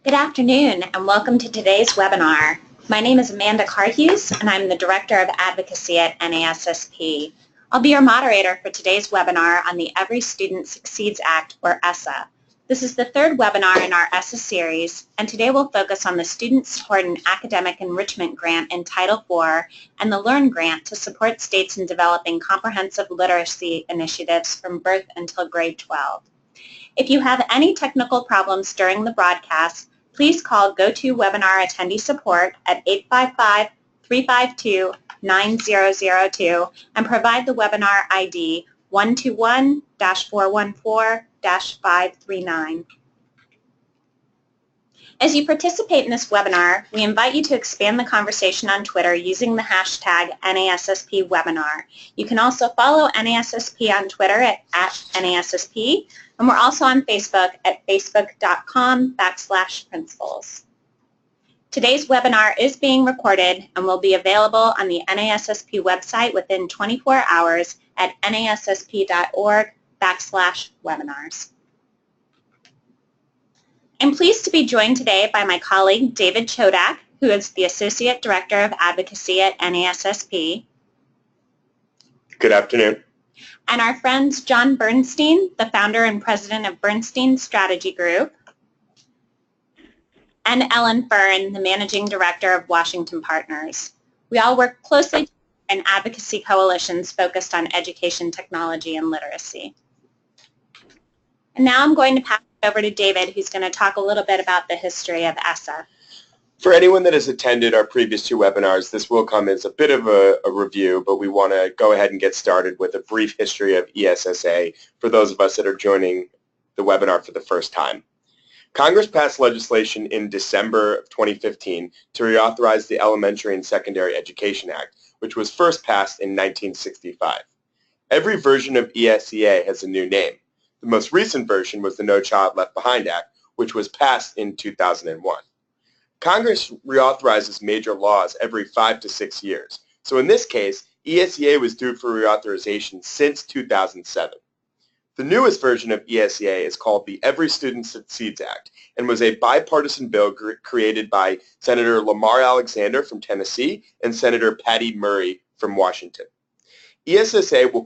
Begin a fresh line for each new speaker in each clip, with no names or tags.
Good afternoon and welcome to today's webinar. My name is Amanda Carhughes and I'm the Director of Advocacy at NASSP. I'll be your moderator for today's webinar on the Every Student Succeeds Act, or ESSA. This is the third webinar in our ESSA series, and today we'll focus on the Student Support and Academic Enrichment Grant in Title IV and the LEARN Grant to support states in developing comprehensive literacy initiatives from birth until grade 12. If you have any technical problems during the broadcast, please call GoToWebinar attendee support at 855-352-9002 and provide the webinar ID 121-414-539. As you participate in this webinar, we invite you to expand the conversation on Twitter using the hashtag NASSPwebinar. You can also follow NASSP on Twitter at NASSP, and we're also on Facebook at facebook.com/principals. Today's webinar is being recorded and will be available on the NASSP website within 24 hours at nassp.org/webinars. I'm pleased to be joined today by my colleague David Chodak, who is the Associate Director of Advocacy at NASSP.
Good afternoon.
And our friends John Bernstein, the founder and president of Bernstein Strategy Group, and Ellen Fern, the managing director of Washington Partners. We all work closely in advocacy coalitions focused on education, technology, and literacy. And now I'm going to pass it over to David, who's going to talk a little bit about the history of ESSA.
For anyone that has attended our previous two webinars, this will come as a bit of a review, but we want to go ahead and get started with a brief history of ESSA for those of us that are joining the webinar for the first time. Congress passed legislation in December of 2015 to reauthorize the Elementary and Secondary Education Act, which was first passed in 1965. Every version of ESEA has a new name. The most recent version was the No Child Left Behind Act, which was passed in 2001. Congress reauthorizes major laws every 5 to 6 years. So in this case, ESEA was due for reauthorization since 2007. The newest version of ESEA is called the Every Student Succeeds Act and was a bipartisan bill created by Senator Lamar Alexander from Tennessee and Senator Patty Murray from Washington. ESSA will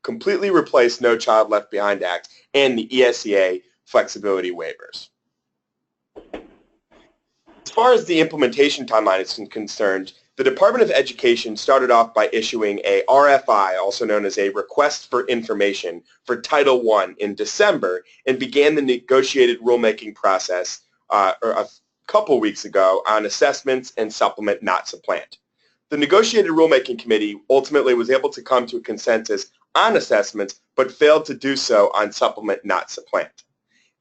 completely replace No Child Left Behind Act and the ESEA flexibility waivers. As far as the implementation timeline is concerned, the Department of Education started off by issuing a RFI, also known as a Request for Information, for Title I in December and began the negotiated rulemaking process a couple weeks ago on assessments and supplement not supplant. The negotiated rulemaking committee ultimately was able to come to a consensus on assessments but failed to do so on supplement not supplant.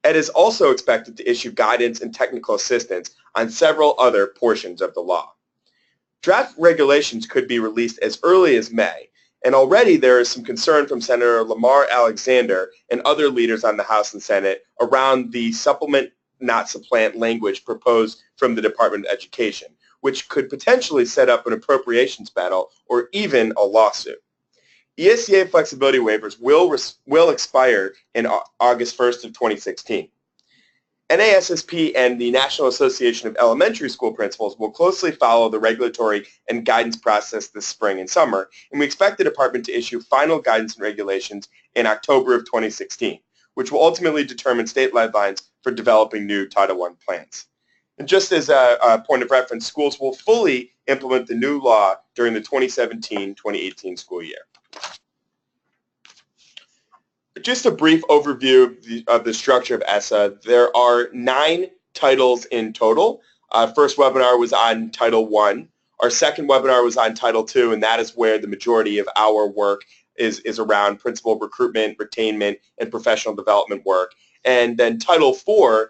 Ed is also expected to issue guidance and technical assistance on several other portions of the law. Draft regulations could be released as early as May, and already there is some concern from Senator Lamar Alexander and other leaders on the House and Senate around the supplement not supplant language proposed from the Department of Education, which could potentially set up an appropriations battle or even a lawsuit. ESEA flexibility waivers will expire in August 1st of 2016. NASSP and the National Association of Elementary School Principals will closely follow the regulatory and guidance process this spring and summer, and we expect the department to issue final guidance and regulations in October of 2016, which will ultimately determine state guidelines for developing new Title I plans. And just as a point of reference, schools will fully implement the new law during the 2017-2018 school year. Just a brief overview of the structure of ESSA. There are 9 titles in total. First webinar was on Title I. Our second webinar was on Title II, and that is where the majority of our work is around principal recruitment, retainment, and professional development work. And then Title IV,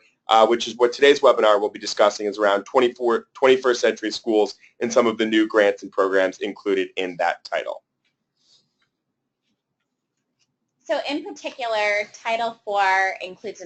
which is what today's webinar will be discussing, is around 21st century schools and some of the new grants and programs included in that title.
So in particular, Title IV includes a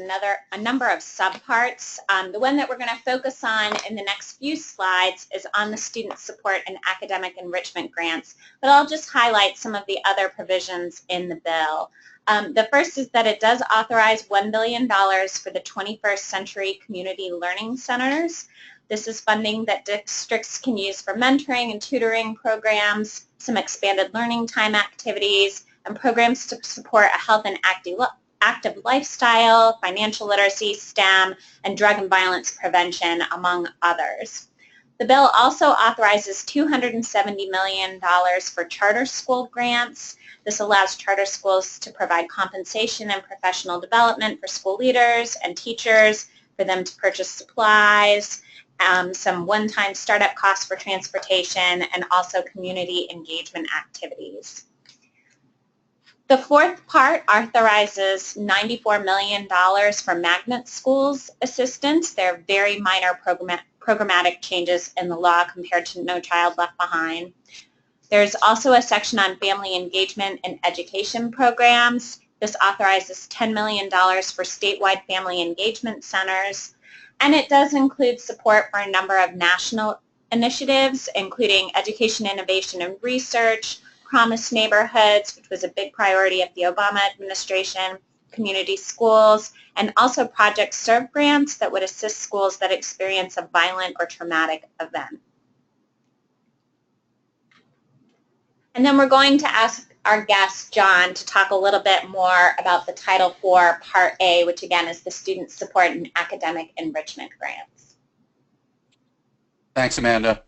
number of subparts. The one that we're going to focus on in the next few slides is on the student support and academic enrichment grants, but I'll just highlight some of the other provisions in the bill. The first is that it does authorize $1 billion for the 21st Century Community Learning Centers. This is funding that districts can use for mentoring and tutoring programs, some expanded learning time activities, and programs to support a health and active lifestyle, financial literacy, STEM, and drug and violence prevention, among others. The bill also authorizes $270 million for charter school grants. This allows charter schools to provide compensation and professional development for school leaders and teachers, for them to purchase supplies, some one-time startup costs for transportation, and also community engagement activities. The fourth part authorizes $94 million for magnet schools assistance. They're very minor programmatic changes in the law compared to No Child Left Behind. There's also a section on family engagement and education programs. This authorizes $10 million for statewide family engagement centers, and it does include support for a number of national initiatives, including education, innovation, and research, Promise Neighborhoods, which was a big priority of the Obama administration, community schools, and also Project Serve grants that would assist schools that experience a violent or traumatic event. And then we're going to ask our guest, John, to talk a little bit more about the Title IV Part A, which again is the Student Support and Academic Enrichment Grants.
Thanks, Amanda.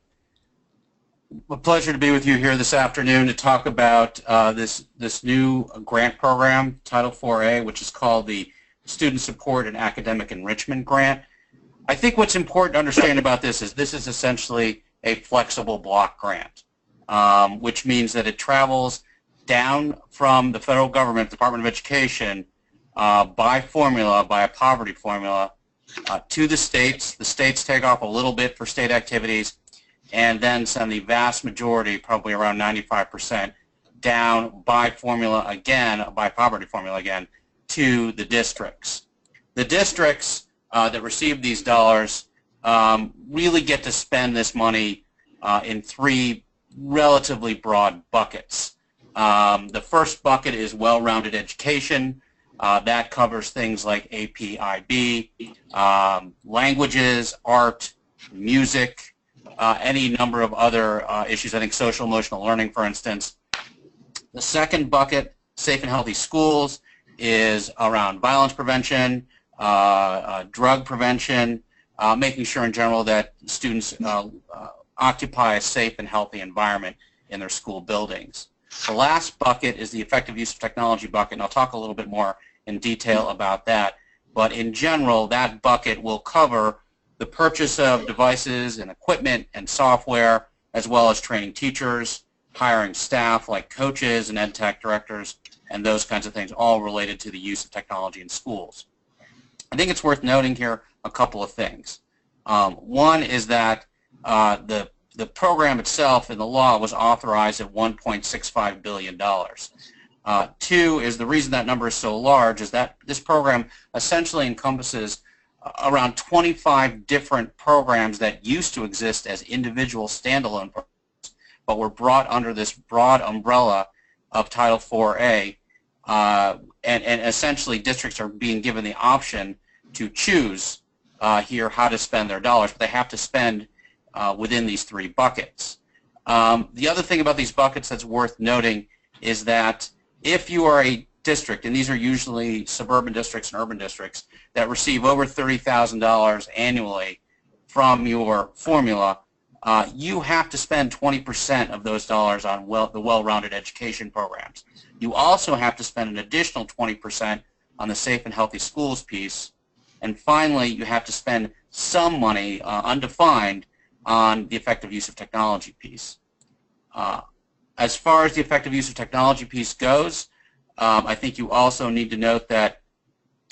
A pleasure to be with you here this afternoon to talk about this new grant program, Title IV-A, which is called the Student Support and Academic Enrichment Grant. I think what's important to understand about this is essentially a flexible block grant, which means that it travels down from the federal government, Department of Education, by a poverty formula, to the states. The states take off a little bit for state activities, and then send the vast majority, probably around 95%, down by poverty formula again, to the districts. The districts that receive these dollars really get to spend this money in three relatively broad buckets. The first bucket is well-rounded education. That covers things like AP, IB, languages, art, music, any number of other issues, I think social emotional learning, for instance. The second bucket, safe and healthy schools, is around violence prevention, drug prevention, making sure in general that students occupy a safe and healthy environment in their school buildings. The last bucket is the effective use of technology bucket, and I'll talk a little bit more in detail about that. But in general, that bucket will cover the purchase of devices and equipment and software, as well as training teachers, hiring staff like coaches and ed tech directors, and those kinds of things, all related to the use of technology in schools. I think it's worth noting here a couple of things. One is that the program itself in the law was authorized at $1.65 billion. Two is the reason that number is so large is that this program essentially encompasses around 25 different programs that used to exist as individual standalone programs, but were brought under this broad umbrella of Title IV-A, and essentially districts are being given the option to choose here how to spend their dollars, but they have to spend within these three buckets. The other thing about these buckets that's worth noting is that if you are a district, and these are usually suburban districts and urban districts, that receive over $30,000 annually from your formula, you have to spend 20% of those dollars on the well-rounded education programs. You also have to spend an additional 20% on the safe and healthy schools piece. And finally, you have to spend some money, undefined, on the effective use of technology piece. As far as the effective use of technology piece goes, I think you also need to note that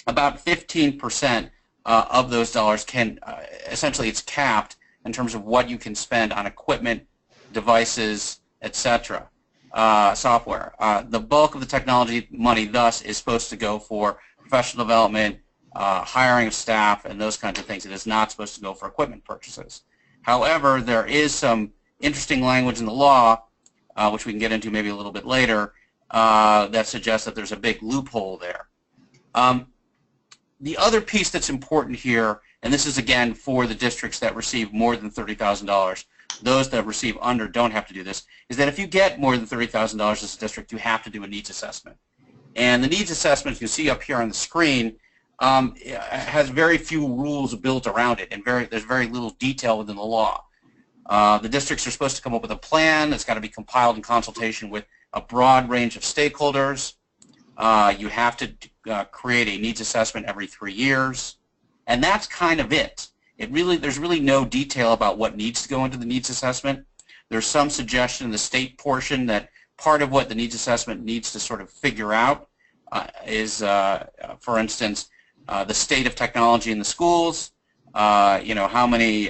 about 15% of those dollars can, essentially it's capped in terms of what you can spend on equipment, devices, etc., software. The bulk of the technology money thus is supposed to go for professional development, hiring of staff, and those kinds of things. It is not supposed to go for equipment purchases. However, there is some interesting language in the law, which we can get into maybe a little bit later, that suggests that there's a big loophole there. The other piece that's important here, and this is again for the districts that receive more than $30,000, those that receive under don't have to do this, is that if you get more than $30,000 as a district, you have to do a needs assessment. And the needs assessment, you see up here on the screen, has very few rules built around it, and there's very little detail within the law. The districts are supposed to come up with a plan that's got to be compiled in consultation with a broad range of stakeholders. You have to create a needs assessment every 3 years, and that's kind of it. There's really no detail about what needs to go into the needs assessment. There's some suggestion in the state portion that part of what the needs assessment needs to sort of figure out is, for instance, the state of technology in the schools, how many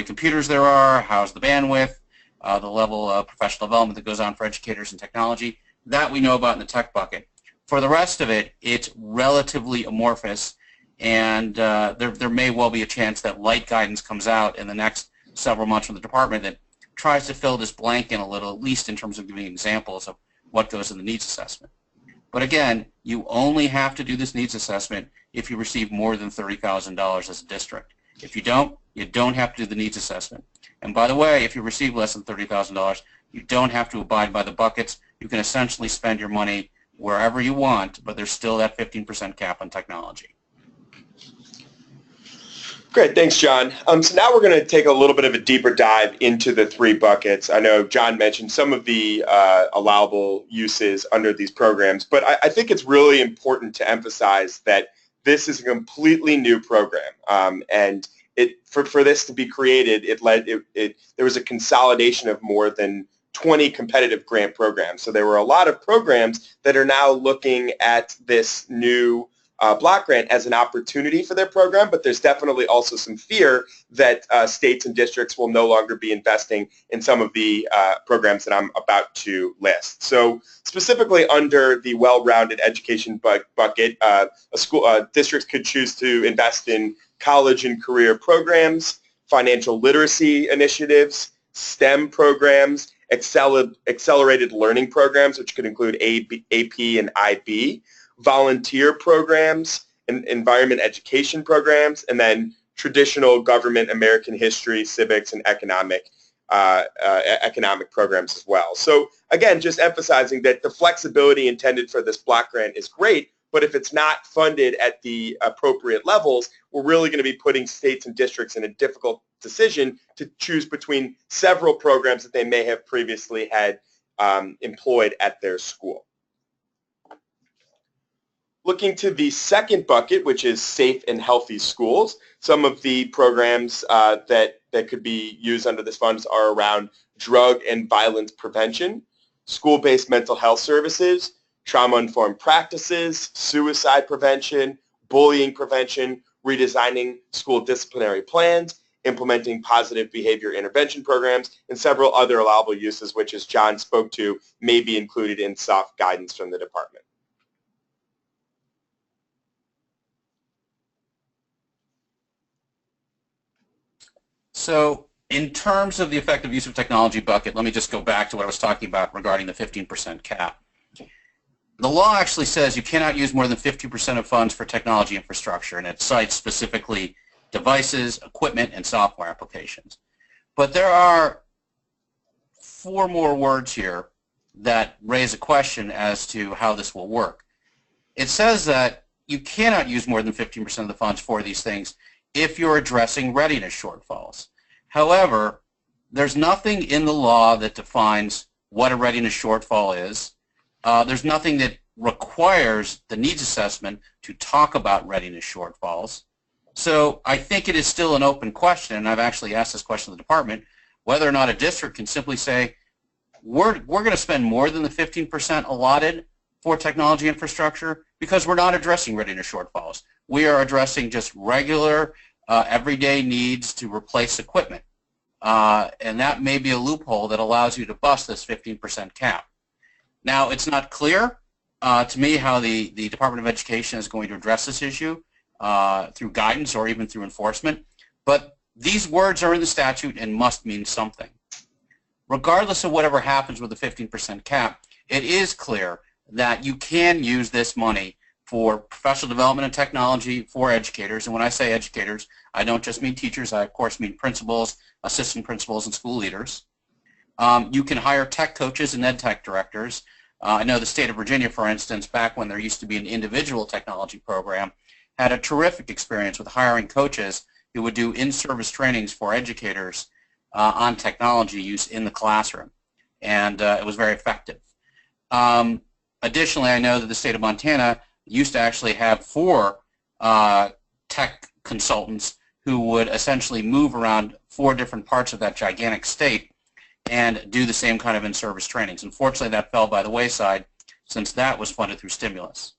computers there are, how's the bandwidth, the level of professional development that goes on for educators in technology. That we know about in the tech bucket. For the rest of it, it's relatively amorphous, and there may well be a chance that light guidance comes out in the next several months from the department that tries to fill this blank in a little, at least in terms of giving examples of what goes in the needs assessment. But again, you only have to do this needs assessment if you receive more than $30,000 as a district. If you don't have to do the needs assessment. And by the way, if you receive less than $30,000, you don't have to abide by the buckets. You can essentially spend your money wherever you want, but there's still that 15% cap on technology.
Great, thanks, John. So now we're going to take a little bit of a deeper dive into the 3 buckets. I know John mentioned some of the allowable uses under these programs, but I think it's really important to emphasize that this is a completely new program, and for this to be created, there was a consolidation of more than 20 competitive grant programs. So there were a lot of programs that are now looking at this new block grant as an opportunity for their program, but there's definitely also some fear that states and districts will no longer be investing in some of the programs that I'm about to list. So specifically under the well-rounded education bucket, districts could choose to invest in college and career programs, financial literacy initiatives, STEM programs, accelerated learning programs, which could include AP and IB, volunteer programs, environment education programs, and then traditional government, American history, civics, and economic programs as well. So again, just emphasizing that the flexibility intended for this block grant is great, but if it's not funded at the appropriate levels, we're really going to be putting states and districts in a difficult decision to choose between several programs that they may have previously had employed at their school. Looking to the second bucket, which is safe and healthy schools, some of the programs that could be used under this funds are around drug and violence prevention, school-based mental health services, trauma-informed practices, suicide prevention, bullying prevention, redesigning school disciplinary plans, implementing positive behavior intervention programs, and several other allowable uses, which, as John spoke to, may be included in soft guidance from the department.
So in terms of the effective use of technology bucket, let me just go back to what I was talking about regarding the 15% cap. The law actually says you cannot use more than 50% of funds for technology infrastructure, and it cites specifically devices, equipment, and software applications. But there are 4 more words here that raise a question as to how this will work. It says that you cannot use more than 15% of the funds for these things if you're addressing readiness shortfalls. However, there's nothing in the law that defines what a readiness shortfall is. There's nothing that requires the needs assessment to talk about readiness shortfalls. So I think it is still an open question, and I've actually asked this question to the department, whether or not a district can simply say, we're going to spend more than the 15% allotted for technology infrastructure because we're not addressing readiness shortfalls. We are addressing just regular, everyday needs to replace equipment. And that may be a loophole that allows you to bust this 15% cap. Now, it's not clear to me how the Department of Education is going to address this issue through guidance or even through enforcement, but these words are in the statute and must mean something. Regardless of whatever happens with the 15% cap, it is clear that you can use this money for professional development and technology for educators. And when I say educators, I don't just mean teachers. I, of course, mean principals, assistant principals, and school leaders. You can hire tech coaches and ed tech directors. I know the state of Virginia, for instance, back when there used to be an individual technology program, had a terrific experience with hiring coaches who would do in-service trainings for educators on technology use in the classroom. And it was very effective. Additionally, I know that the state of Montana used to actually have 4 tech consultants who would essentially move around 4 different parts of that gigantic state and do the same kind of in-service trainings. Unfortunately, that fell by the wayside since that was funded through stimulus.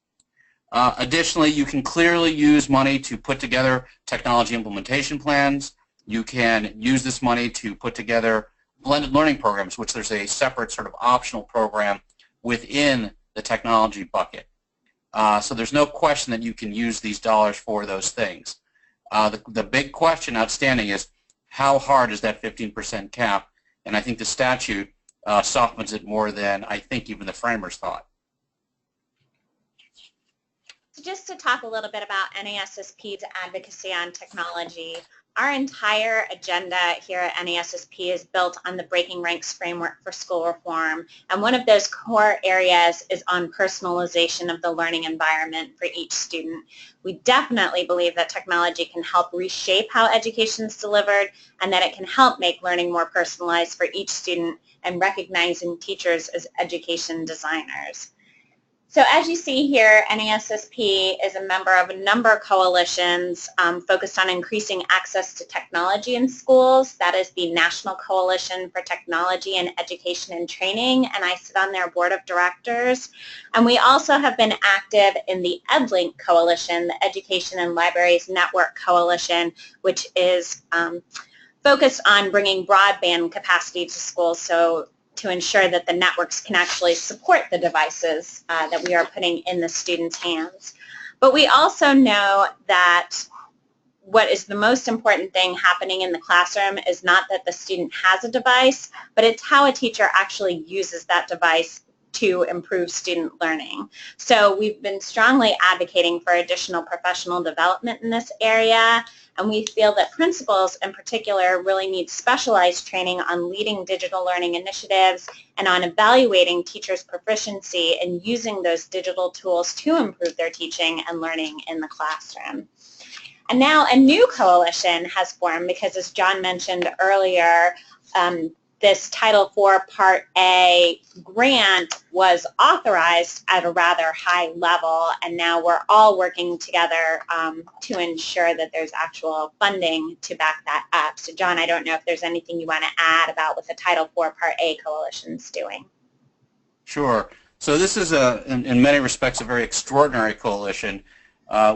Additionally, you can clearly use money to put together technology implementation plans. You can use this money to put together blended learning programs, which there's a separate sort of optional program within the technology bucket. So there's no question that you can use these dollars for those things. The big question outstanding is how hard is that 15% cap? And I think the statute softens it more than I think even the framers thought.
So just to talk a little bit about NASSP's advocacy on technology, our entire agenda here at NASSP is built on the Breaking Ranks framework for school reform, and one of those core areas is on personalization of the learning environment for each student. We definitely believe that technology can help reshape how education is delivered and that it can help make learning more personalized for each student and recognizing teachers as education designers. So as you see here, NASSP is a member of a number of coalitions focused on increasing access to technology in schools. That is the National Coalition for Technology in Education and Training, and I sit on their board of directors. And we also have been active in the EdLink Coalition, the Education and Libraries Network Coalition, which is focused on bringing broadband capacity to schools, so to ensure that the networks can actually support the devices that we are putting in the students' hands. But we also know that what is the most important thing happening in the classroom is not that the student has a device, but it's how a teacher actually uses that device to improve student learning. So we've been strongly advocating for additional professional development in this area, and we feel that principals in particular really need specialized training on leading digital learning initiatives and on evaluating teachers' proficiency in using those digital tools to improve their teaching and learning in the classroom. And now a new coalition has formed because, as John mentioned earlier, this Title IV Part A grant was authorized at a rather high level, and now we're all working together to ensure that there's actual funding to back that up. So John, I don't know if there's anything you want to add about what the Title IV Part A coalition's doing.
Sure. So this is, in many respects, a very extraordinary coalition.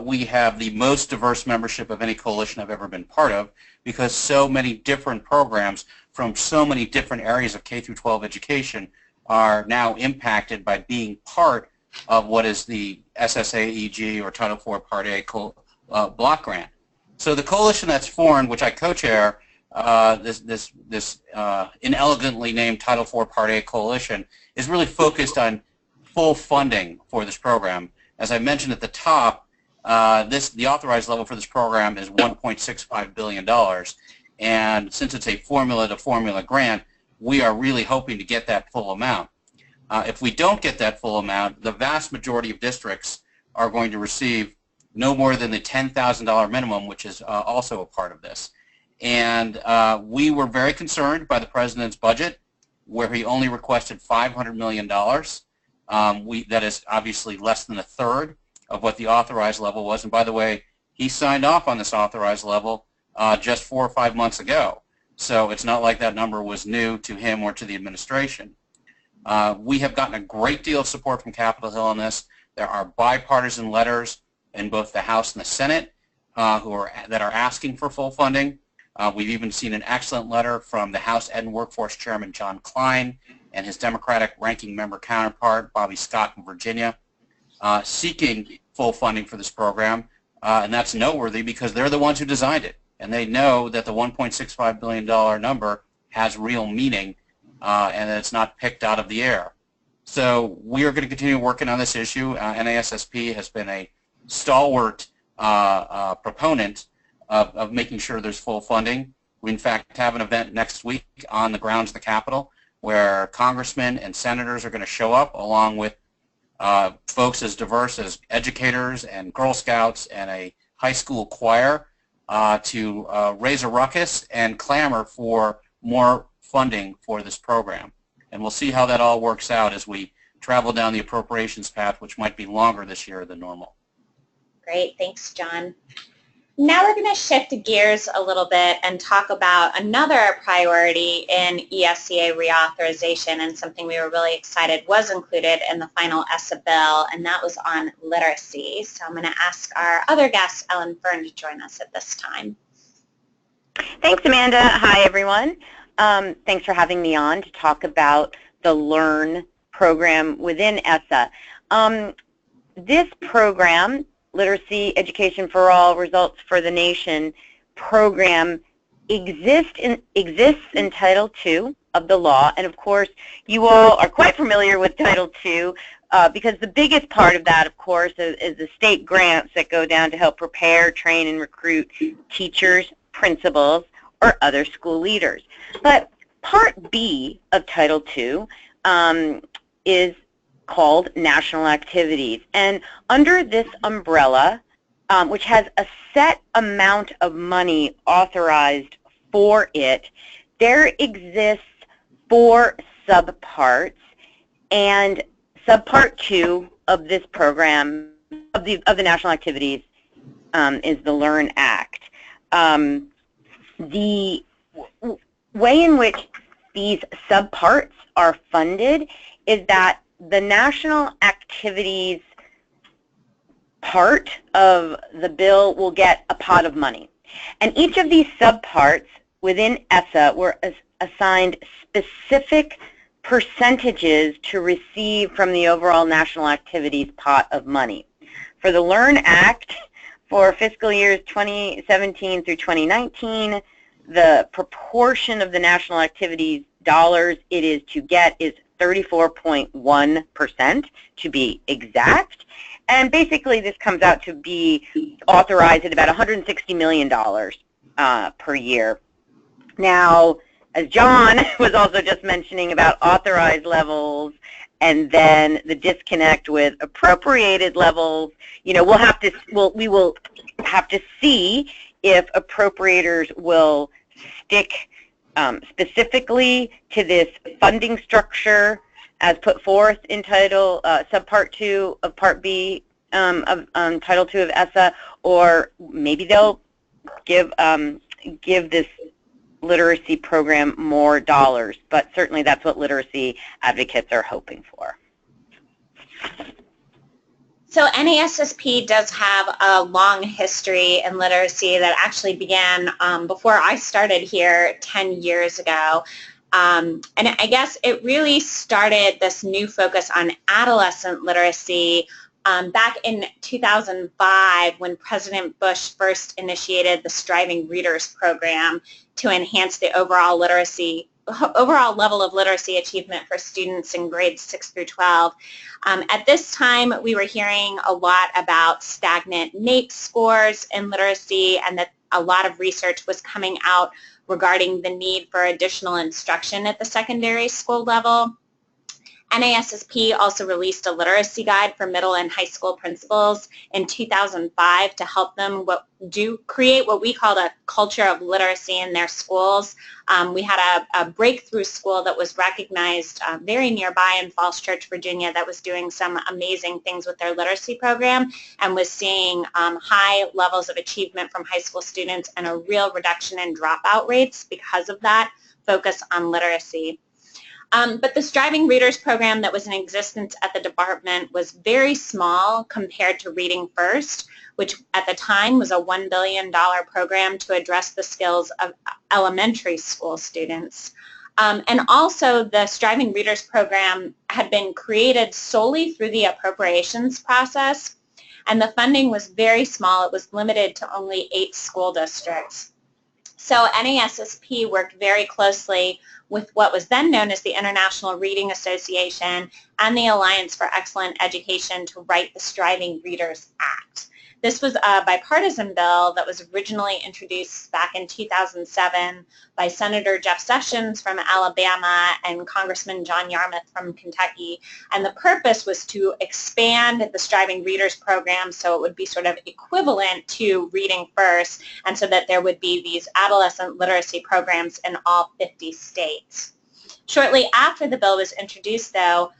We have the most diverse membership of any coalition I've ever been part of because so many different programs from so many different areas of K through 12 education are now impacted by being part of what is the SSAEG or Title IV Part A block grant. So the coalition that's formed, which I co-chair, this inelegantly named Title IV Part A coalition, is really focused on full funding for this program. As I mentioned at the top, the authorized level for this program is $1.65 billion. And since it's a formula-to-formula grant, we are really hoping to get that full amount. If we don't get that full amount, the vast majority of districts are going to receive no more than the $10,000 minimum, which is also a part of this. And we were very concerned by the President's budget, where he only requested $500 million. That is obviously less than a third of what the authorized level was. And by the way, he signed off on this authorized level just 4 or 5 months ago. So it's not like that number was new to him or to the administration. We have gotten a great deal of support from Capitol Hill on this. There are bipartisan letters in both the House and the Senate that are asking for full funding. We've even seen an excellent letter from the House Ed and Workforce Chairman John Klein and his Democratic ranking member counterpart, Bobby Scott from Virginia, seeking full funding for this program. And that's noteworthy because they're the ones who designed it. And they know that the $1.65 billion number has real meaning and that it's not picked out of the air. So we are going to continue working on this issue. NASSP has been a stalwart proponent of making sure there's full funding. We, in fact, have an event next week on the grounds of the Capitol where congressmen and senators are going to show up along with folks as diverse as educators and Girl Scouts and a high school choir to raise a ruckus and clamor for more funding for this program. And we'll see how that all works out as we travel down the appropriations path, which might be longer this year than normal.
Great, thanks, John. Now we're going to shift gears a little bit and talk about another priority in ESEA reauthorization, and something we were really excited was included in the final ESSA bill, and that was on literacy. So I'm going to ask our other guest, Ellen Fern, to join us at this time.
Thanks, Amanda. Hi, everyone. Thanks for having me on to talk about the LEARN program within ESSA. This program, Literacy Education for All, Results for the Nation program, exists in Title II of the law, and of course you all are quite familiar with Title II because the biggest part of that, of course, is the state grants that go down to help prepare, train, and recruit teachers, principals, or other school leaders. But Part B of Title II is called National Activities. And under this umbrella, which has a set amount of money authorized for it, there exists 4 subparts, and subpart 2 of this program, of the National Activities, is the LEARN Act. The way in which these subparts are funded is that the national activities part of the bill will get a pot of money. And each of these subparts within ESSA were assigned specific percentages to receive from the overall national activities pot of money. For the LEARN Act, for fiscal years 2017 through 2019, the proportion of the national activities dollars it is to get is 34.1% to be exact. And basically this comes out to be authorized at about $160 million per year. Now, as John was also just mentioning about authorized levels and then the disconnect with appropriated levels, you know, we will have to see if appropriators will stick specifically to this funding structure as put forth in Title Subpart 2 of Part B of Title II of ESSA, or maybe they'll give this literacy program more dollars. But certainly that's what literacy advocates are hoping for.
So NASSP does have a long history in literacy that actually began before I started here 10 years ago. And I guess it really started this new focus on adolescent literacy back in 2005 when President Bush first initiated the Striving Readers program to enhance the overall level of literacy achievement for students in grades 6 through 12. At this time, we were hearing a lot about stagnant NAEP scores in literacy, and that a lot of research was coming out regarding the need for additional instruction at the secondary school level. NASSP also released a literacy guide for middle and high school principals in 2005 to help them create what we called a culture of literacy in their schools. We had a breakthrough school that was recognized very nearby in Falls Church, Virginia, that was doing some amazing things with their literacy program and was seeing high levels of achievement from high school students and a real reduction in dropout rates because of that focus on literacy. But the Striving Readers program that was in existence at the department was very small compared to Reading First, which at the time was a $1 billion program to address the skills of elementary school students. And also the Striving Readers program had been created solely through the appropriations process, and the funding was very small. It was limited to only 8 school districts. So NASSP worked very closely with what was then known as the International Reading Association and the Alliance for Excellent Education to write the Striving Readers Act. This was a bipartisan bill that was originally introduced back in 2007 by Senator Jeff Sessions from Alabama and Congressman John Yarmouth from Kentucky. And the purpose was to expand the Striving Readers program so it would be sort of equivalent to Reading First, and so that there would be these adolescent literacy programs in all 50 states. Shortly after the bill was introduced, though,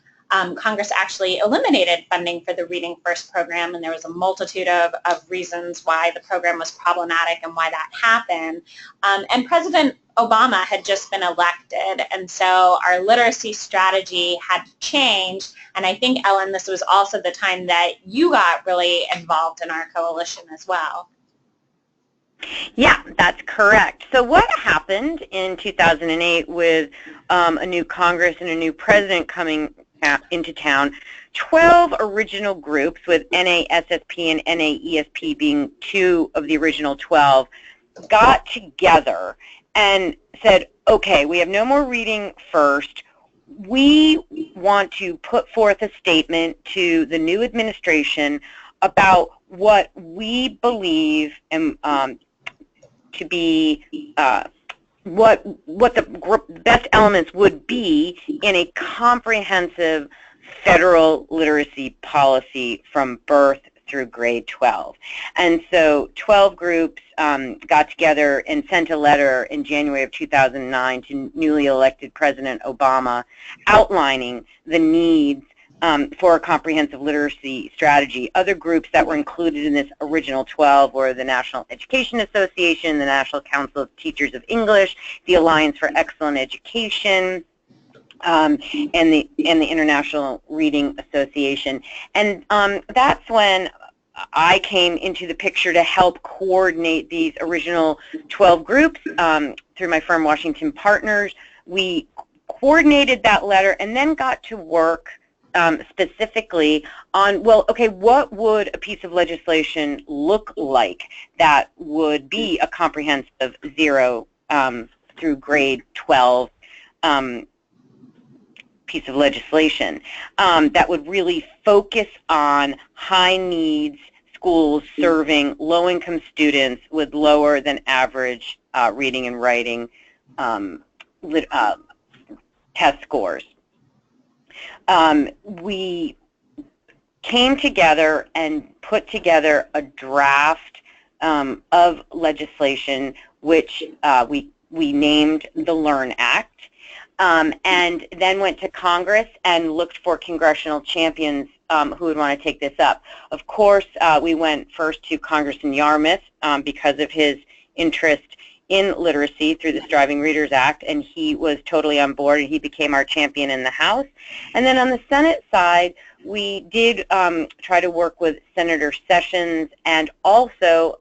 Congress actually eliminated funding for the Reading First program, and there was a multitude of reasons why the program was problematic and why that happened. And President Obama had just been elected, and so our literacy strategy had to change. And I think, Ellen, this was also the time that you got really involved in our coalition as well.
Yeah, that's correct. So what happened in 2008 with a new Congress and a new president coming into town? 12 original groups, with NASSP and NAESP being two of the original 12, got together and said, okay, we have no more Reading First. We want to put forth a statement to the new administration about what we believe to be what the best elements would be in a comprehensive federal literacy policy from birth through grade 12. And so 12 groups got together and sent a letter in January of 2009 to newly elected President Obama outlining the needs for a comprehensive literacy strategy. Other groups that were included in this original 12 were the National Education Association, the National Council of Teachers of English, the Alliance for Excellent Education, and the International Reading Association. And that's when I came into the picture to help coordinate these original 12 groups through my firm, Washington Partners. We coordinated that letter and then got to work specifically on, well, okay, what would a piece of legislation look like that would be a comprehensive 0 through grade 12 piece of legislation that would really focus on high needs schools serving low-income students with lower than average reading and writing test scores. We came together and put together a draft of legislation which we named the LEARN Act, and then went to Congress and looked for congressional champions who would want to take this up. Of course, we went first to Congressman Yarmouth because of his interest in literacy through the Striving Readers Act, and he was totally on board, and he became our champion in the House. And then on the Senate side, we did try to work with Senator Sessions and also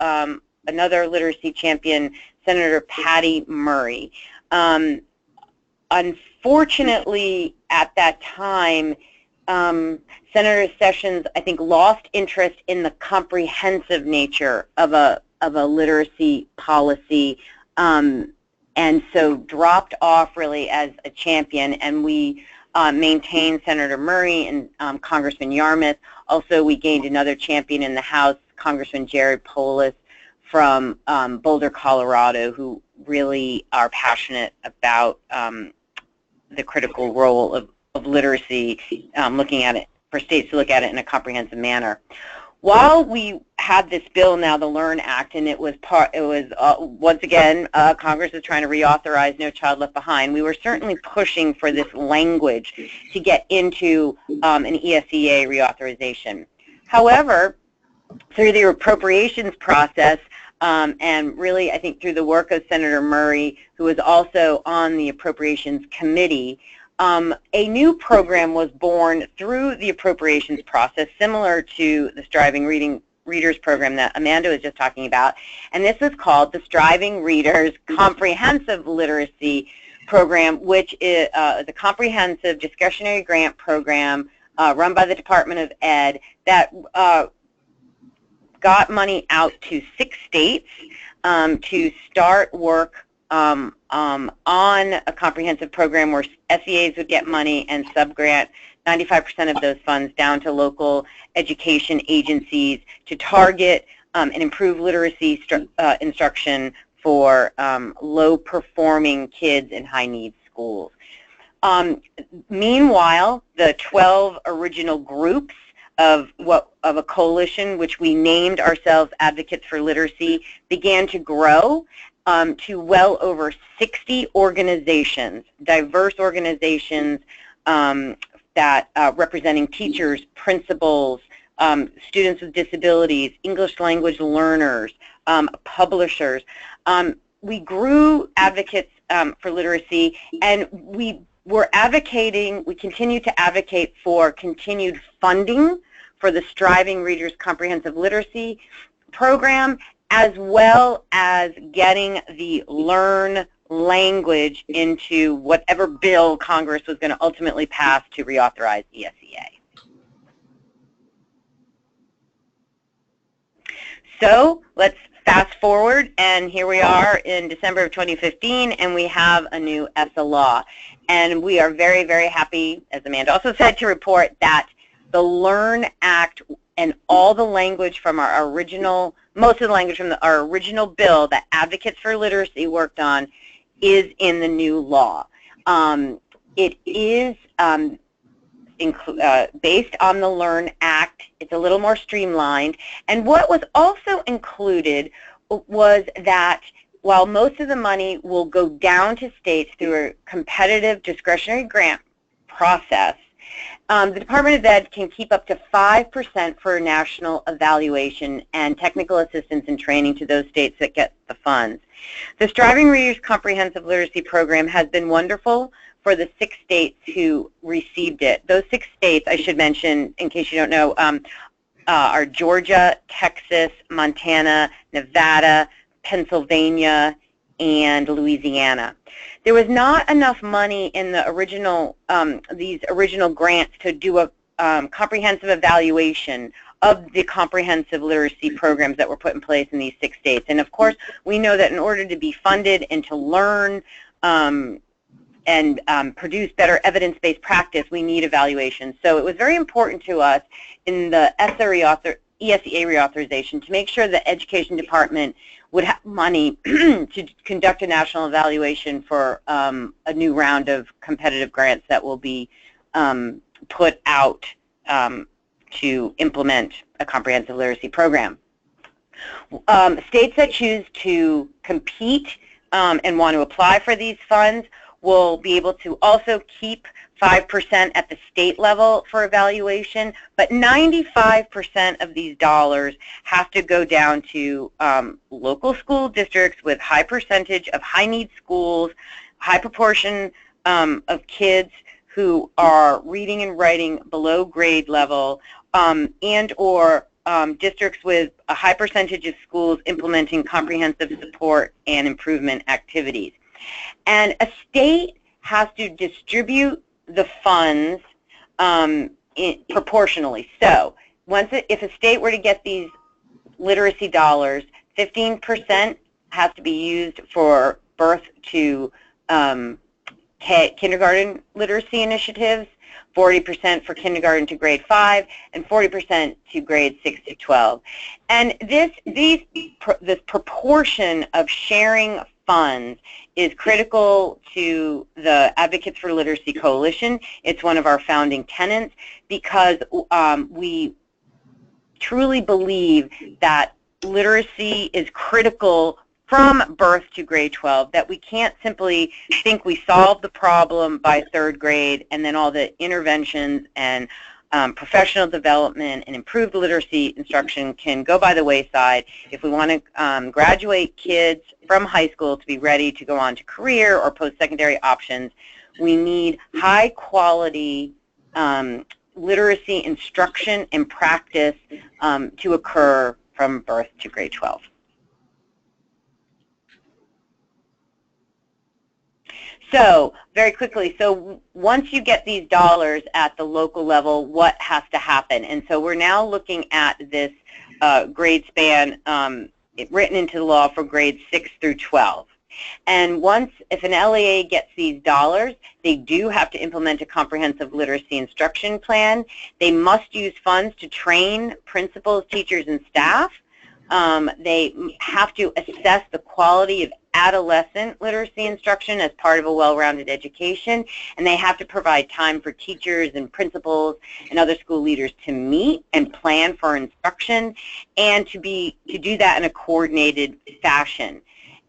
another literacy champion, Senator Patty Murray. Unfortunately, at that time, Senator Sessions, I think, lost interest in the comprehensive nature of a literacy policy, and so dropped off really as a champion, and we maintained Senator Murray and Congressman Yarmouth. Also, we gained another champion in the House, Congressman Jared Polis from Boulder, Colorado, who really are passionate about the critical role of literacy, looking at it, for states to look at it in a comprehensive manner. While we had this bill now, the LEARN Act, and it was once again, Congress is trying to reauthorize No Child Left Behind, we were certainly pushing for this language to get into an ESEA reauthorization. However, through the appropriations process, and really I think through the work of Senator Murray, who was also on the Appropriations Committee, a new program was born through the appropriations process, similar to the Striving Readers program that Amanda was just talking about, and this is called the Striving Readers Comprehensive Literacy Program, which is the comprehensive discretionary grant program run by the Department of Ed that got money out to 6 states to start work on a comprehensive program where SEAs would get money and subgrant 95% of those funds down to local education agencies to target and improve literacy instruction for low-performing kids in high-need schools. Meanwhile, the 12 original groups of a coalition, which we named ourselves Advocates for Literacy, began to grow to well over 60 organizations, diverse organizations that representing teachers, principals, students with disabilities, English language learners, publishers. We grew Advocates for Literacy, and we continue to advocate for continued funding for the Striving Readers Comprehensive Literacy program, as well as getting the Learn language into whatever bill Congress was going to ultimately pass to reauthorize ESEA. So let's fast forward, and here we are in December of 2015, and we have a new ESSA law. And we are very, very happy, as Amanda also said, to report that the Learn Act and all the language from our original, most of the language from our original bill that Advocates for Literacy worked on is in the new law. It is based on the Learn Act. It's a little more streamlined. And what was also included was that while most of the money will go down to states through a competitive discretionary grant process, the Department of Ed can keep up to 5% for national evaluation and technical assistance and training to those states that get the funds. The Striving Readers Comprehensive Literacy Program has been wonderful for the 6 states who received it. Those 6 states, I should mention, in case you don't know, are Georgia, Texas, Montana, Nevada, Pennsylvania, and Louisiana. There was not enough money in the original, these original grants to do a comprehensive evaluation of the comprehensive literacy programs that were put in place in these 6 states. And of course, we know that in order to be funded and to learn and produce better evidence-based practice, we need evaluation. So it was very important to us in the ESEA reauthorization to make sure the Education Department would have money to conduct a national evaluation for a new round of competitive grants that will be put out to implement a comprehensive literacy program. States that choose to compete and want to apply for these funds will be able to also keep 5% at the state level for evaluation, but 95% of these dollars have to go down to local school districts with high percentage of high-need schools, high proportion of kids who are reading and writing below grade level, and or districts with a high percentage of schools implementing comprehensive support and improvement activities. And a state has to distribute the funds proportionally. So if a state were to get these literacy dollars, 15% has to be used for birth to kindergarten literacy initiatives, 40% for kindergarten to grade 5, and 40% to grade 6 to 12. And this proportion of sharing funds is critical to the Advocates for Literacy Coalition. It's one of our founding tenets because we truly believe that literacy is critical from birth to grade 12, that we can't simply think we solved the problem by 3rd grade and then all the interventions and professional development and improved literacy instruction can go by the wayside. If we want to graduate kids from high school to be ready to go on to career or post-secondary options, we need high-quality literacy instruction and practice to occur from birth to grade 12. So, very quickly, so once you get these dollars at the local level, what has to happen? And so we're now looking at this grade span written into the law for grades 6 through 12. And if an LEA gets these dollars, they do have to implement a comprehensive literacy instruction plan. They must use funds to train principals, teachers, and staff. They have to assess the quality of adolescent literacy instruction as part of a well-rounded education, and they have to provide time for teachers and principals and other school leaders to meet and plan for instruction, and to do that in a coordinated fashion.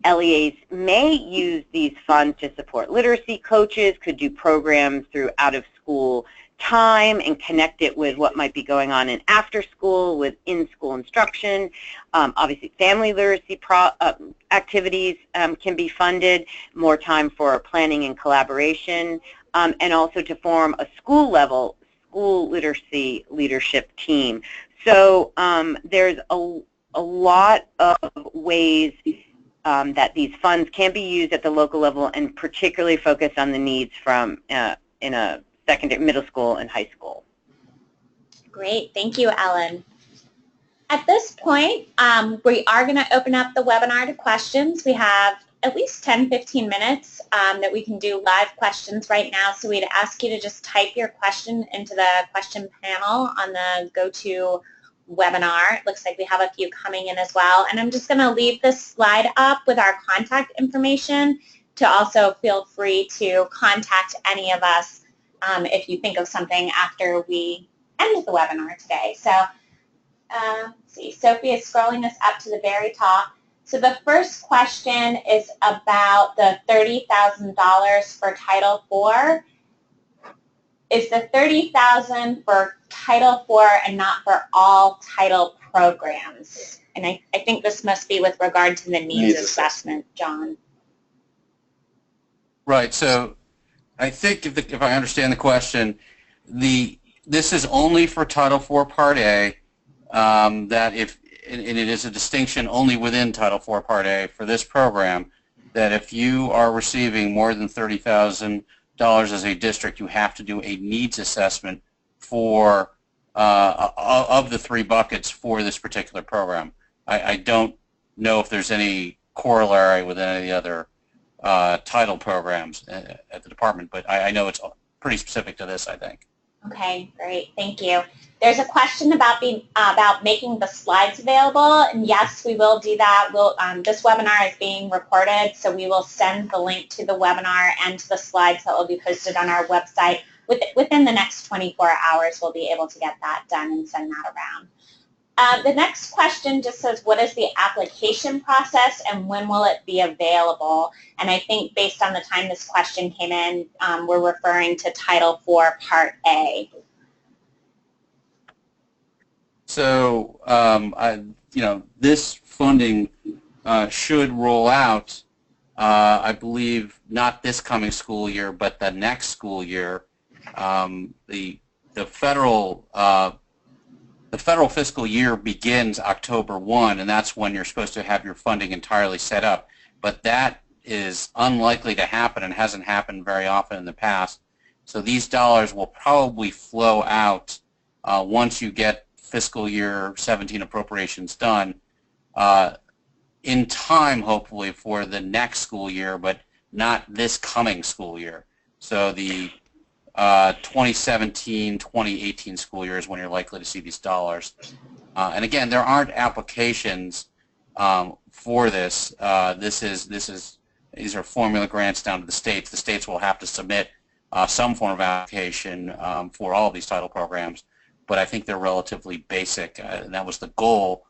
LEAs may use these funds to support literacy coaches, could do programs through out-of-school time and connect it with what might be going on in after school with in-school instruction. Obviously, family literacy activities can be funded, more time for planning and collaboration, and also to form a school-level school literacy leadership team. So there's a lot of ways that these funds can be used at the local level, and particularly focused on the needs from in a secondary, middle school, and high school.
Great, thank you, Ellen. At this point, we are going to open up the webinar to questions. We have at least 10-15 minutes that we can do live questions right now, so we'd ask you to just type your question into the question panel on the GoTo webinar. It looks like we have a few coming in as well, and I'm just going to leave this slide up with our contact information to also feel free to contact any of us if you think of something after we end the webinar today. So let's see, Sophie is scrolling us up to the very top. So the first question is about the $30,000 for Title IV. Is the $30,000 for Title IV and not for all title programs? And I think this must be with regard to the needs assessment, John.
Right. So I think if I understand the question, this is only for Title IV Part A. And it is a distinction only within Title IV Part A for this program, that if you are receiving more than $30,000 as a district, you have to do a needs assessment for of the three buckets for this particular program. I don't know if there's any corollary with any of the other title programs at the department, but I know it's pretty specific to this, I think.
Okay, great, thank you. There's a question about making the slides available, and yes, we will do that. This webinar is being recorded, so we will send the link to the webinar and to the slides that will be posted on our website. Within the next 24 hours, we'll be able to get that done and send that around. The next question just says, what is the application process and when will it be available? And I think based on the time this question came in, we're referring to Title IV Part A.
So, this funding should roll out, I believe, not this coming school year, but the next school year. The federal fiscal year begins October 1, and that's when you're supposed to have your funding entirely set up. But that is unlikely to happen and hasn't happened very often in the past. So these dollars will probably flow out once you get fiscal year 17 appropriations done in time, hopefully, for the next school year, but not this coming school year. So the 2017-2018 school year is when you're likely to see these dollars. And again, there aren't applications for this. These are formula grants down to the states. The states will have to submit some form of application for all of these title programs, but I think they're relatively basic. And that was the goal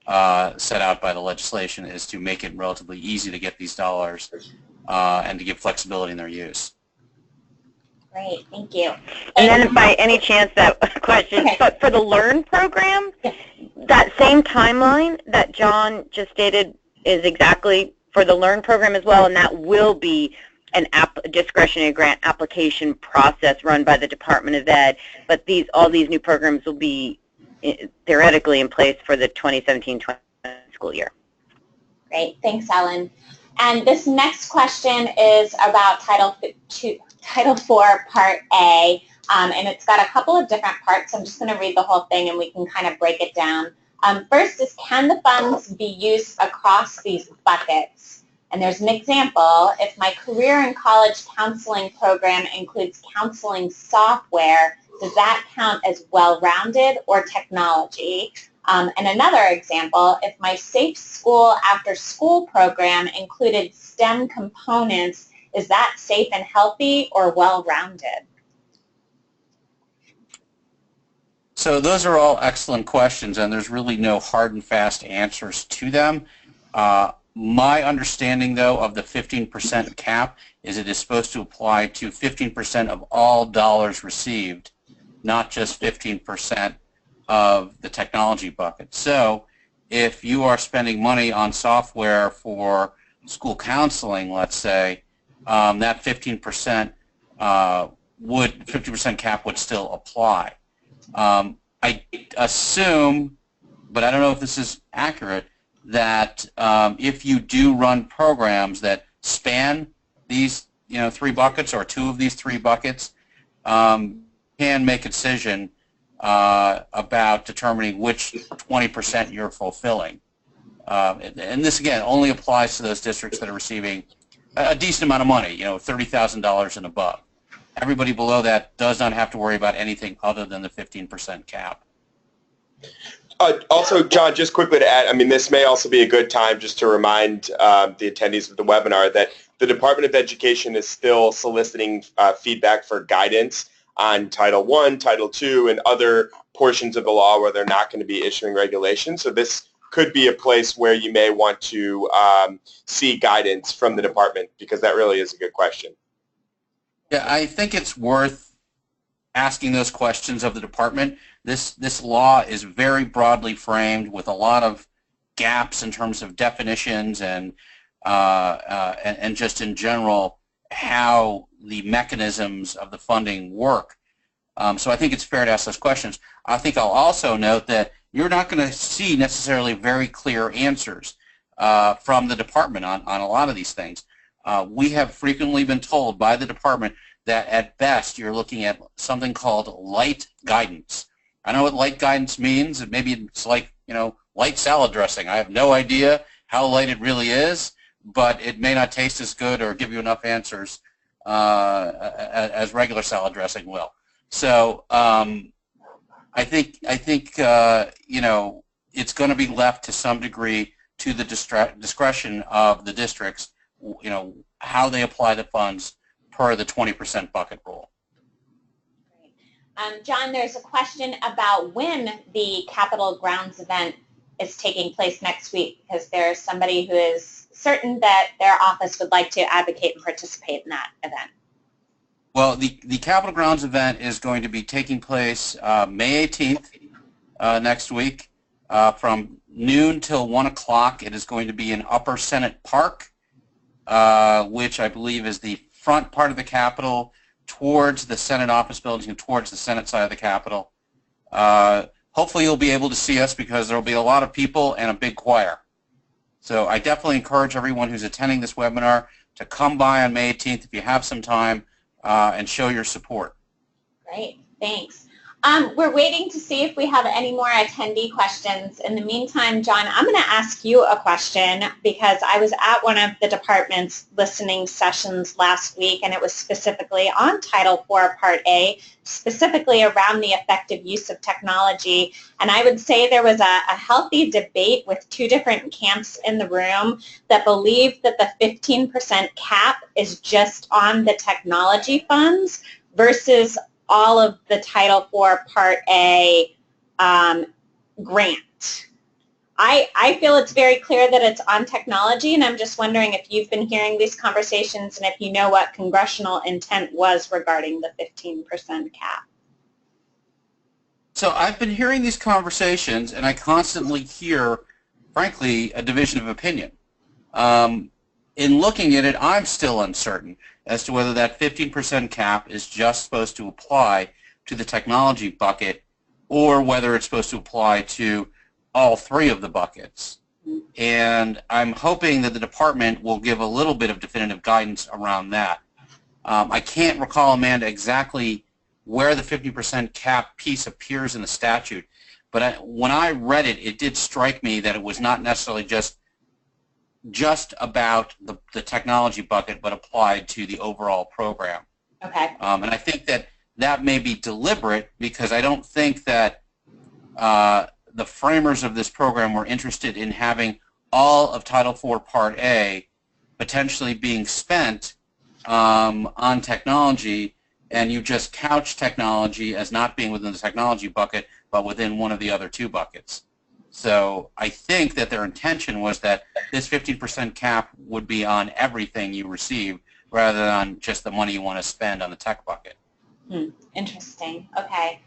set out by the legislation, is to make it relatively easy to get these dollars and to give flexibility in their use.
Great, thank you.
And then if by any chance that question, okay. But for the LEARN program, that same timeline that John just stated is exactly for the LEARN program as well, and that will be an discretionary grant application process run by the Department of Ed, but all these new programs will be theoretically in place for the 2017-20 school year.
Great, thanks, Ellen. And this next question is about Title IV Part A, and it's got a couple of different parts. I'm just going to read the whole thing and we can kind of break it down First is, can the funds be used across these buckets? And there's an example. If my career and college counseling program includes counseling software, does that count as well-rounded or technology? And another example, if my Safe School After School program included STEM components, is that safe and healthy or well-rounded?
So those are all excellent questions, and there's really no hard and fast answers to them. My understanding, though, of the 15% cap is it is supposed to apply to 15% of all dollars received, not just 15% of the technology bucket. So if you are spending money on software for school counseling, let's say, that 15% cap would still apply. I assume, but I don't know if this is accurate, that if you do run programs that span these, three buckets or two of these three buckets, can make a decision about determining which 20% you're fulfilling. And this, again, only applies to those districts that are receiving a decent amount of money, $30,000 and above. Everybody below that does not have to worry about anything other than the 15% cap.
Also, John, just quickly to add, this may also be a good time just to remind the attendees of the webinar that the Department of Education is still soliciting feedback for guidance on Title I, Title II, and other portions of the law where they're not going to be issuing regulations. So this could be a place where you may want to see guidance from the department, because that really is a good question.
Yeah, I think it's worth asking those questions of the department. This law is very broadly framed with a lot of gaps in terms of definitions and just in general how the mechanisms of the funding work. So I think it's fair to ask those questions. I think I'll also note that you're not going to see necessarily very clear answers from the department on a lot of these things. We have frequently been told by the department that at best you're looking at something called light guidance. I know what light guidance means. Maybe it's like, light salad dressing. I have no idea how light it really is, but it may not taste as good or give you enough answers as regular salad dressing will. So I think it's going to be left to some degree to the discretion of the districts, how they apply the funds per the 20% bucket rule.
John, there's a question about when the Capitol Grounds event is taking place next week, because there's somebody who is certain that their office would like to advocate and participate in that event.
Well, the Capitol Grounds event is going to be taking place May 18th next week from noon till 1 o'clock. It is going to be in Upper Senate Park, which I believe is the front part of the Capitol, towards the Senate office building and towards the Senate side of the Capitol. Hopefully you'll be able to see us, because there will be a lot of people and a big choir. So I definitely encourage everyone who's attending this webinar to come by on May 18th if you have some time and show your support.
Great, thanks. We're waiting to see if we have any more attendee questions. In the meantime, John, I'm going to ask you a question, because I was at one of the department's listening sessions last week, and it was specifically on Title IV Part A, specifically around the effective use of technology. And I would say there was a healthy debate with two different camps in the room that believed that the 15% cap is just on the technology funds versus all of the Title IV Part A grant. I feel it's very clear that it's on technology, and I'm just wondering if you've been hearing these conversations and if you know what congressional intent was regarding the 15% cap.
So I've been hearing these conversations, and I constantly hear, frankly, a division of opinion. In looking at it, I'm still uncertain as to whether that 15% cap is just supposed to apply to the technology bucket, or whether it's supposed to apply to all three of the buckets. And I'm hoping that the department will give a little bit of definitive guidance around that. I can't recall, Amanda, exactly where the 50% cap piece appears in the statute, But when I read it, it did strike me that it was not necessarily just about the technology bucket, but applied to the overall program.
Okay.
And I think that may be deliberate, because I don't think that the framers of this program were interested in having all of Title IV Part A potentially being spent on technology, and you just couch technology as not being within the technology bucket, but within one of the other two buckets. So I think that their intention was that this 15% cap would be on everything you receive, rather than on just the money you want to spend on the tech bucket.
Interesting. Okay.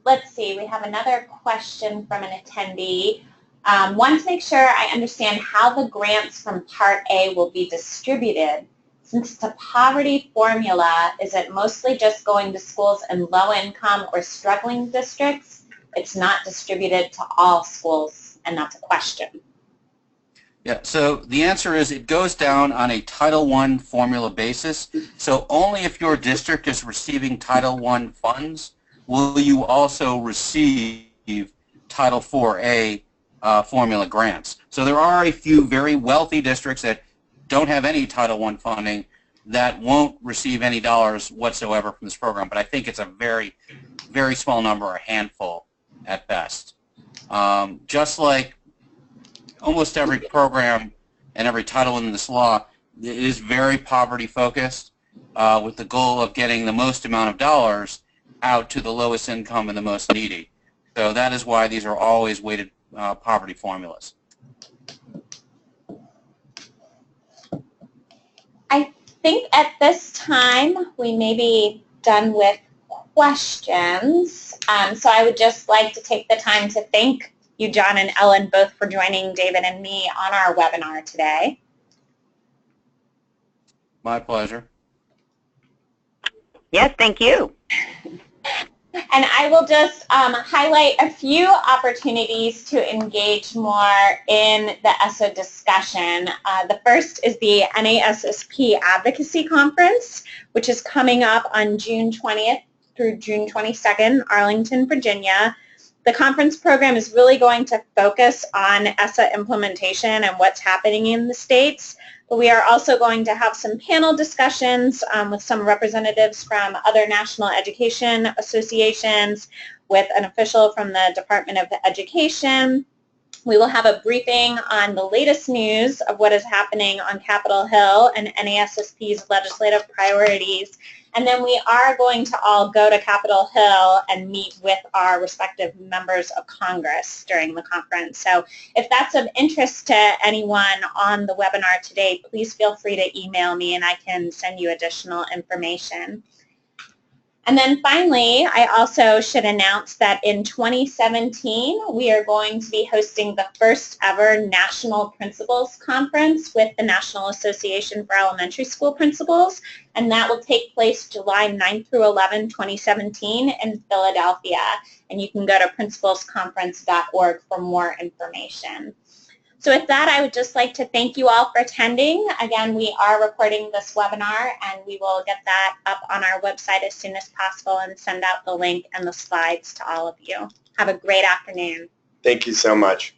Let's see. We have another question from an attendee. Want to make sure I understand how the grants from Part A will be distributed. Since it's a poverty formula, is it mostly just going to schools in low-income or struggling districts? It's not distributed to all schools, and that's a question.
Yeah, so the answer is it goes down on a Title I formula basis. So only if your district is receiving Title I funds will you also receive Title IV-A formula grants. So there are a few very wealthy districts that don't have any Title I funding that won't receive any dollars whatsoever from this program, but I think it's a very, very small number, a handful at best. Just like almost every program and every title in this law, it is very poverty focused, with the goal of getting the most amount of dollars out to the lowest income and the most needy. So that is why these are always weighted poverty formulas.
I think at this time we may be done with questions. So I would just like to take the time to thank you, John and Ellen, both for joining David and me on our webinar today.
My pleasure.
Yes, thank you.
And I will just highlight a few opportunities to engage more in the ESSA discussion. The first is the NASSP Advocacy Conference, which is coming up on June 20th through June 22nd, Arlington, Virginia. The conference program is really going to focus on ESSA implementation and what's happening in the states. But we are also going to have some panel discussions with some representatives from other national education associations, with an official from the Department of Education. We will have a briefing on the latest news of what is happening on Capitol Hill and NASSP's legislative priorities. And then we are going to all go to Capitol Hill and meet with our respective members of Congress during the conference. So if that's of interest to anyone on the webinar today, please feel free to email me and I can send you additional information. And then finally, I also should announce that in 2017, we are going to be hosting the first ever National Principals Conference with the National Association for Elementary School Principals, and that will take place July 9th through 11, 2017 in Philadelphia. And you can go to principalsconference.org for more information. So with that, I would just like to thank you all for attending. Again, we are recording this webinar, and we will get that up on our website as soon as possible and send out the link and the slides to all of you. Have a great afternoon.
Thank you so much.